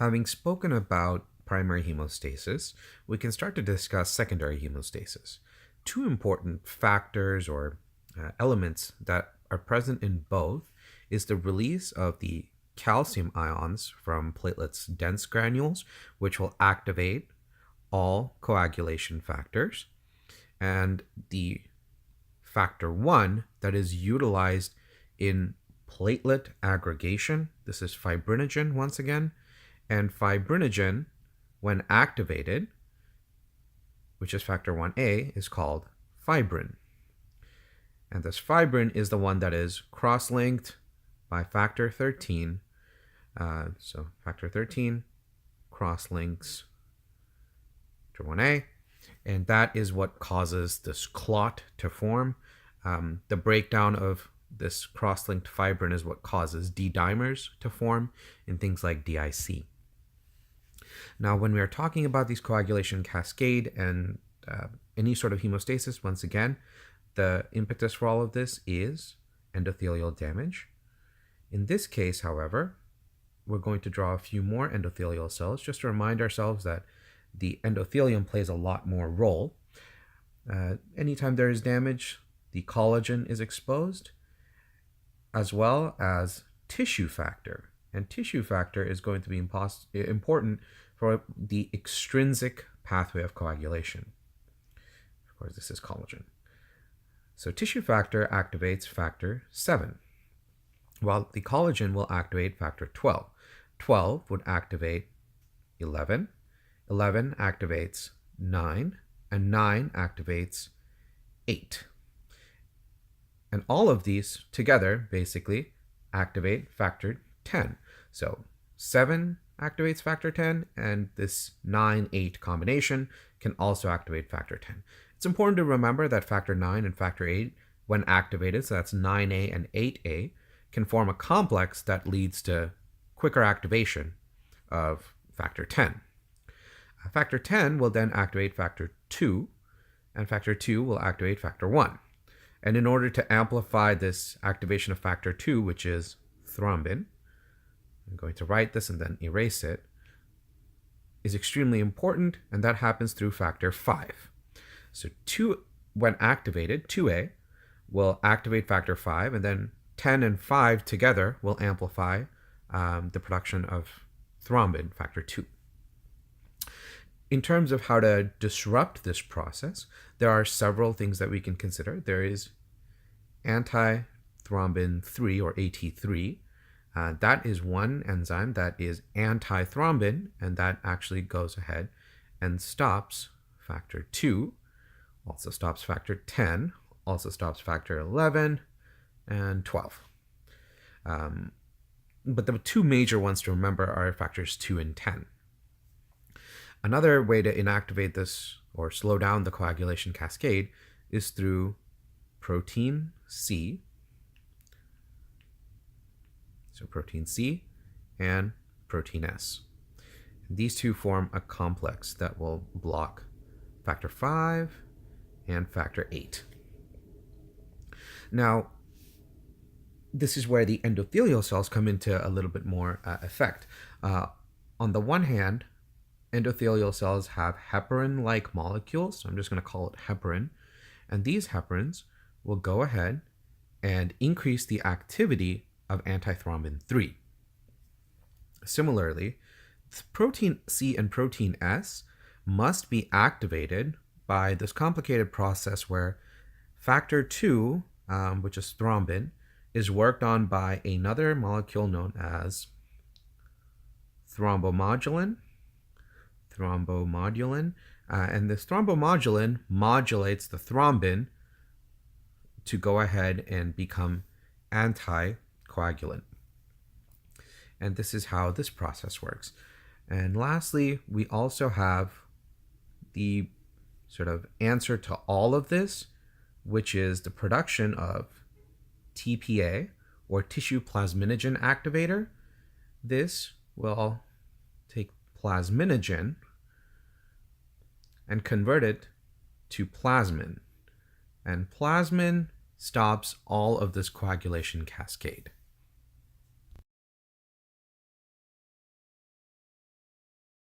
Having spoken about primary hemostasis, we can start to discuss secondary hemostasis. Two important factors or elements that are present in both is the release of the calcium ions from platelets' dense granules, which will activate all coagulation factors, and the factor 1 that is utilized in platelet aggregation. This is fibrinogen once again. And fibrinogen, when activated, which is factor 1A, is called fibrin. And this fibrin is the one that is cross-linked by factor 13. So factor 13 cross-links to 1A, and that is what causes this clot to form. The breakdown of this cross-linked fibrin is what causes D-dimers to form in things like DIC. Now, when we are talking about these coagulation cascade and any sort of hemostasis, once again, the impetus for all of this is endothelial damage. In this case, however, we're going to draw a few more endothelial cells just to remind ourselves that the endothelium plays a lot more role. Anytime there is damage, the collagen is exposed, as well as tissue factor. And tissue factor is going to be important for the extrinsic pathway of coagulation. Of course, this is collagen. So tissue factor activates factor 7, while the collagen will activate factor 12. 12 would activate 11. 11 activates 9, and 9 activates 8. And all of these together basically activate factor 10. So 7 activates factor 10, and this 9-8 combination can also activate factor 10. It's important to remember that factor 9 and factor 8, when activated, so that's 9A and 8A, can form a complex that leads to quicker activation of factor 10. Factor 10 will then activate factor 2, and factor 2 will activate factor 1. And in order to amplify this activation of factor 2, which is thrombin, I'm going to write this and then erase it, is extremely important, and that happens through factor 5. So 2, when activated, 2A will activate factor 5, and then 10 and 5 together will amplify the production of thrombin, factor 2. In terms of how to disrupt this process, there are several things that we can consider. There is antithrombin 3, or AT3. That is one enzyme that is antithrombin, and that actually goes ahead and stops factor 2, also stops factor 10, also stops factor 11 and 12. But the two major ones to remember are factors 2 and 10. Another way to inactivate this or slow down the coagulation cascade is through protein C. So protein C and protein S. These two form a complex that will block factor 5 and factor 8. Now, this is where the endothelial cells come into a little bit more effect. On the one hand, endothelial cells have heparin-like molecules, so I'm just going to call it heparin, and these heparins will go ahead and increase the activity of antithrombin 3. Similarly, protein C and protein S must be activated by this complicated process where factor 2, which is thrombin, is worked on by another molecule known as thrombomodulin. And this thrombomodulin modulates the thrombin to go ahead and become anticoagulant. And this is how this process works. And lastly, we also have the sort of answer to all of this, which is the production of TPA, or tissue plasminogen activator. This will take plasminogen and convert it to plasmin. And plasmin stops all of this coagulation cascade.